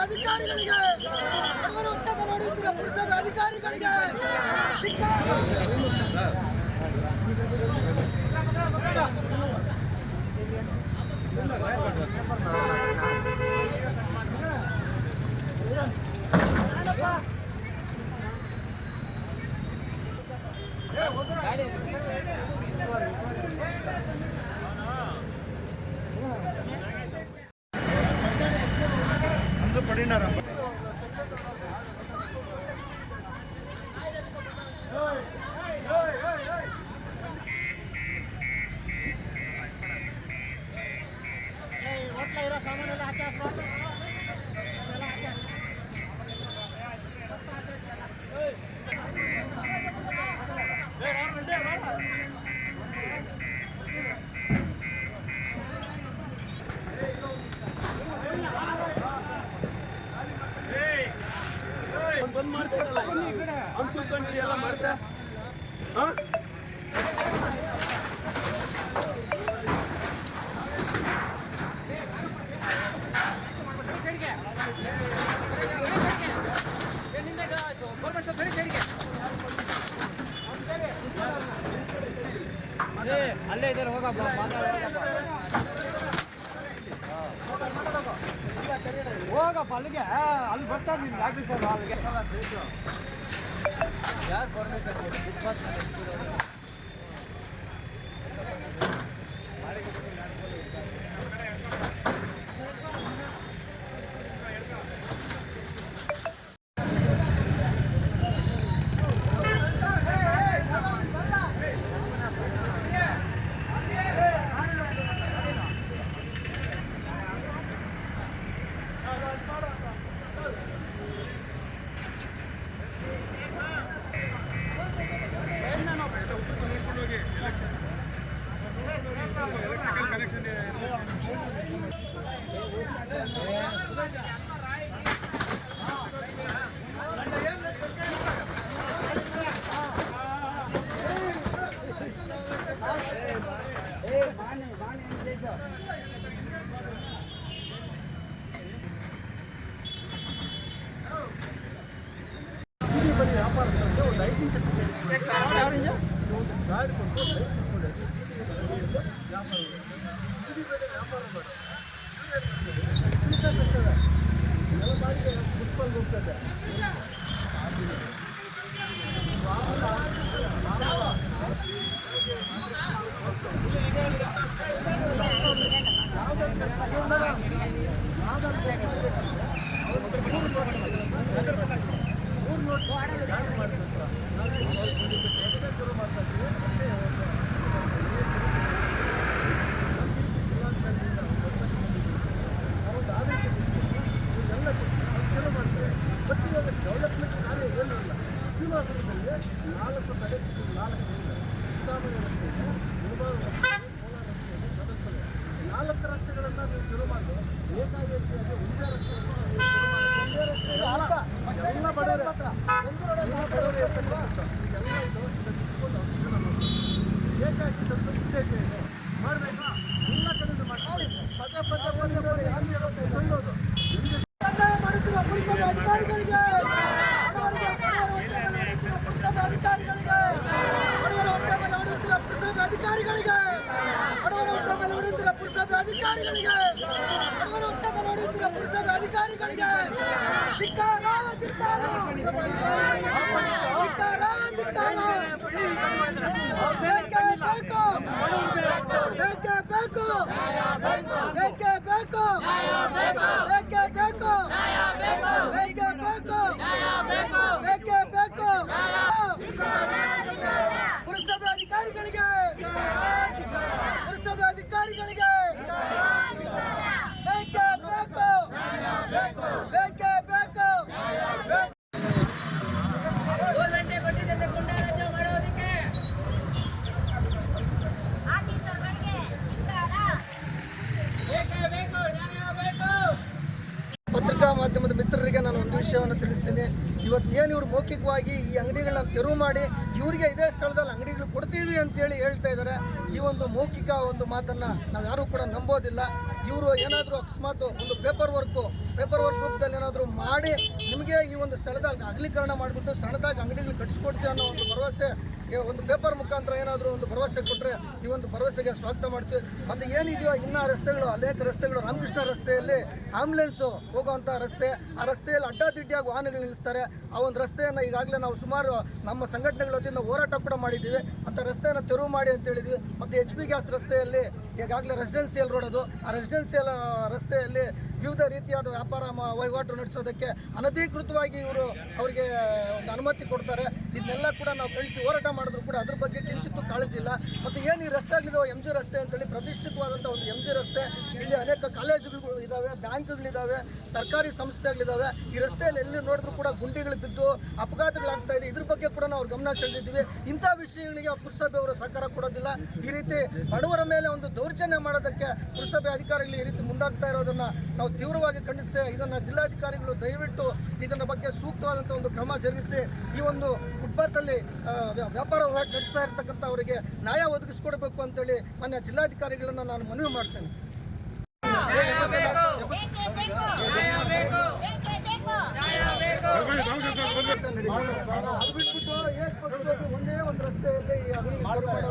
ಅಧಿಕಾರಿಗಳಿಗೆ ಬಡವರು ಉತ್ತಮ ನೋಡುತ್ತಿರುವ ಪುರಸಭೆ ಅಧಿಕಾರಿಗಳಿಗೆ పడినారా ಬಂದ್ ಮಾಡ್ತಾರಲ್ಲ ಅಂತೂ ಕಂಟ್ರಿ ಎಲ್ಲ ಮಾಡ್ತಾ ಅಲ್ಲೇ ಇದ್ದಾರೆ ಹೋಗಪ್ಪ ಹೋಗಪ್ಪ ಅಲ್ಲಿಗೆ ಅಲ್ಲಿ ಬರ್ತಾರೆ ನಿಮ್ಗೆ ಆಫೀಸ್ ಅಲ್ಲಿಗೆ ಯಾರು ಪರ್ಮಿಷನ್ ವ್ಯಾಪಾರಸ್ಥರಿಗೆ ಒಂದು ಐಡಿ ಗಾಡಿ ಕೊಟ್ಟು ಲೈಸೆನ್ಸ್ ಕೊಡಿ ವ್ಯಾಪಾರ ಮಾಡಿ ಎಲ್ಲ ಬಾಡಿಗೆ ಮುನ್ಸಿಪಲ್ ಹೋಗ್ತದೆ ಡೆವಲಪ್ಮೆಂಟ್ ಕಾರ್ಯ ಏನೂ ಇಲ್ಲ. ಶ್ರೀನಿವಾಸಪುರದಲ್ಲಿ 4 ಕಡೆ 4 ಸಿದ್ದಾಮಣಿ ರಸ್ತೆಗೆ ಮುಳಬಾಗ ರಸ್ತೆ, ಕೋಲಾರ ರಸ್ತೆಯಲ್ಲಿ ಬರುತ್ತದೆ. 4 ರಸ್ತೆಗಳನ್ನು ನೀವು ಶುರು ಮಾಡಿ ಏಕಾಏಕಿಯಾಗಿ ಒಂದೇ ರಸ್ತೆಯನ್ನು ಒಂದೇ ರಸ್ತೆ ಎಲ್ಲ ಬಡವರೇ ಬಡವರೇ ಇರ್ತಕ್ಕಂಥ ಎಲ್ಲ ಇದು ಇಟ್ಕೊಂಡು ಅನುಷ್ಠಾನ ಮಾಡ್ತಾರೆ. ಏಕಾಏಕಿ ಸ್ವಲ್ಪ ಉದ್ದೇಶ ಇದೆ ಮಾಡಬೇಕಾ ಎಲ್ಲ ಕಡೆ ಮಾಡ್ತಾರೆ. ಪದೇ ಪದೇ ಪದೇ ಪದೇ ಯಾರು ಇರುತ್ತೆ ಕೊಳ್ಳೋದು ಮಾಡುತ್ತಿರುವ ಪುರಸಭೆ ಅಧಿಕಾರಿಗಳಿಗೆ ಬಡವರ ಉತ್ತಮ ನೋಡುತ್ತಿರುವ ಪುರಸಭೆ ಅಧಿಕಾರಿಗಳಿಗೆ ಬಡವರ ಉತ್ತಮ ನೋಡುತ್ತಿರುವ ಪುರಸಭೆ ಅಧಿಕಾರಿಗಳಿಗೆ ಬಡವರ ಉತ್ತಮ ನೋಡುತ್ತಿರುವ ಪುರಸಭೆ ಅಧಿಕಾರಿಗಳಿಗೆ ಧಿಕ್ಕಾರ ಧಿಕ್ಕಾರ ಧಿಕ್ಕಾರ ಧಿಕ್ಕಾರ ಬೇಕೇ ಬೇಕು ಬೇಕೇ ಬೇಕು ಬೇಕೇ ಬೇಕು ಬೇಕೇ ಬೇಕು ಬೇಕೇ ಬೇಕು ಬೇಕೇ ಬೇಕು ಪುರಸಭೆ ಅಧಿಕಾರಿಗಳಿಗೆ ಪುರಸಭೆ ಅಧಿಕಾರಿಗಳಿಗೆ ಬೇಕೇ ಬೇಕು ಬೇಕೇ ಬೇಕು ವಿಷಯವನ್ನು ತಿಳಿಸ್ತೀನಿ. ಇವತ್ತೇನು ಇವರು ಮೌಖಿಕವಾಗಿ ಈ ಅಂಗಡಿಗಳನ್ನ ತೆರವು ಮಾಡಿ ಇವರಿಗೆ ಇದೇ ಸ್ಥಳದಲ್ಲಿ ಅಂಗಡಿಗಳು ಕೊಡ್ತೀವಿ ಅಂತೇಳಿ ಹೇಳ್ತಾ ಇದ್ದಾರೆ. ಈ ಒಂದು ಮೌಖಿಕ ಒಂದು ಮಾತನ್ನು ನಾವು ಯಾರೂ ಕೂಡ ನಂಬೋದಿಲ್ಲ. ಇವರು ಏನಾದರೂ ಅಕಸ್ಮಾತ್ ಒಂದು ಪೇಪರ್ ವರ್ಕ್ ರೂಪದಲ್ಲಿ ಏನಾದರೂ ಮಾಡಿ ನಿಮಗೆ ಈ ಒಂದು ಸ್ಥಳದಲ್ಲಿ ಅಗಲೀಕರಣ ಮಾಡಿಬಿಟ್ಟು ಸಣ್ಣದಾಗಿ ಅಂಗಡಿಗಳು ಕಟ್ಟಿಸ್ಕೊಡ್ತೀವಿ ಅನ್ನೋ ಒಂದು ಭರವಸೆ, ಒಂದು ಪೇಪರ್ ಮುಖಾಂತರ ಏನಾದರೂ ಒಂದು ಭರವಸೆ ಕೊಟ್ಟರೆ ಈ ಒಂದು ಭರವಸೆಗೆ ಸ್ವಾಗತ ಮಾಡ್ತೀವಿ. ಮತ್ತು ಏನಿದೆಯೋ ಇನ್ನೂ ರಸ್ತೆಗಳು, ಅನೇಕ ರಸ್ತೆಗಳು, ರಾಮಕೃಷ್ಣ ರಸ್ತೆಯಲ್ಲಿ ಆಂಬುಲೆನ್ಸು ಹೋಗುವಂಥ ರಸ್ತೆ, ಆ ರಸ್ತೆಯಲ್ಲಿ ಅಡ್ಡಾದಿಡ್ಡಿಯಾಗಿ ವಾಹನಗಳು ನಿಲ್ಲಿಸ್ತಾರೆ. ಆ ಒಂದು ರಸ್ತೆಯನ್ನು ಈಗಾಗಲೇ ನಾವು ಸುಮಾರು ನಮ್ಮ ಸಂಘಟನೆಗಳ ವತಿಯಿಂದ ಹೋರಾಟ ಕೂಡ ಮಾಡಿದ್ದೀವಿ. ಮತ್ತು ರಸ್ತೆಯನ್ನು ತೆರವು ಮಾಡಿ ಅಂತ ಹೇಳಿದ್ವಿ. ಮತ್ತು HP ಗ್ಯಾಸ್ ರಸ್ತೆಯಲ್ಲಿ ಈಗಾಗಲೇ ರೆಸಿಡೆನ್ಸಿಯಲ್ ರೋಡ್ ಅದು, ಆ ರೆಸಿಡೆನ್ಸಿಯಲ್ ರಸ್ತೆಯಲ್ಲಿ ವಿವಿಧ ರೀತಿಯಾದ ವ್ಯಾಪಾರ ವಹಿವಾಟು ನಡೆಸೋದಕ್ಕೆ ಅನಧಿಕೃತವಾಗಿ ಇವರು ಅವರಿಗೆ ಒಂದು ಅನುಮತಿ ಕೊಡ್ತಾರೆ. ಇದನ್ನೆಲ್ಲ ಕೂಡ ನಾವು ಕಳಿಸಿ ಹೋರಾಟ ಮಾಡಿದ್ರು ಕೂಡ ಅದ್ರ ಬಗ್ಗೆ ಕಿಂಚಿತ್ತೂ ಕಾಳಜಿ ಇಲ್ಲ. ಮತ್ತು ಏನು ಈ ರಸ್ತೆಗಳಿದಾವೆ, MG ರಸ್ತೆ ಅಂತೇಳಿ ಪ್ರತಿಷ್ಠಿತವಾದಂಥ ಒಂದು MG ರಸ್ತೆ, ಇಲ್ಲಿ ಅನೇಕ ಕಾಲೇಜುಗಳು ಇದ್ದಾವೆ, ಬ್ಯಾಂಕ್ಗಳಿದ್ದಾವೆ, ಸರ್ಕಾರಿ ಸಂಸ್ಥೆಗಳಿದ್ದಾವೆ. ಈ ರಸ್ತೆಯಲ್ಲಿ ಎಲ್ಲಿ ನೋಡಿದ್ರು ಕೂಡ ಗುಂಡಿಗಳು ಬಿದ್ದು ಅಪಘಾತಗಳಾಗ್ತಾ ಇದೆ. ಇದ್ರ ಬಗ್ಗೆ ಕೂಡ ನಾವು ಗಮನ ಸೆಳೆದಿದ್ದೀವಿ. ಇಂಥ ವಿಷಯಗಳಿಗೆ ಪುರಸಭೆ ಅವರು ಸಹಕಾರ ಕೊಡೋದಿಲ್ಲ. ಈ ರೀತಿ ಬಡವರ ಮೇಲೆ ಒಂದು ದೌರ್ಜನ್ಯ ಮಾಡೋದಕ್ಕೆ ಪುರಸಭೆ ಅಧಿಕಾರಿಗಳು ಈ ರೀತಿ ಮುಂದಾಗ್ತಾ ಇರೋದನ್ನು ನಾವು ತೀವ್ರವಾಗಿ ಖಂಡಿಸ್ತೇವೆ. ಇದನ್ನು ಜಿಲ್ಲಾಧಿಕಾರಿಗಳು ದಯವಿಟ್ಟು ಇದನ್ನ ಬಗ್ಗೆ ಸೂಕ್ತವಾದಂಥ ಒಂದು ಕ್ರಮ ಜರುಗಿಸಿ ಈ ಒಂದು ಫುಟ್ಪಾತಲ್ಲಿ ವ್ಯಾಪಾರ ನಡೆಸ್ತಾ ಇರ್ತಕ್ಕಂಥ ಅವರಿಗೆ ನ್ಯಾಯ ಒದಗಿಸ್ಕೊಡ್ಬೇಕು ಅಂತೇಳಿ ಮಾನ್ಯ ಜಿಲ್ಲಾಧಿಕಾರಿಗಳನ್ನು ನಾನು ಮನವಿ ಮಾಡ್ತೇನೆ. ಅದು ಬಿಟ್ಬಿಟ್ಟು ಏಕಪಕ್ಷವಾಗಿ ಒಂದೇ ಒಂದು ರಸ್ತೆಯಲ್ಲಿ ಈ ಅಂಗಡಿ ಮಾಡ್ತಾರೆ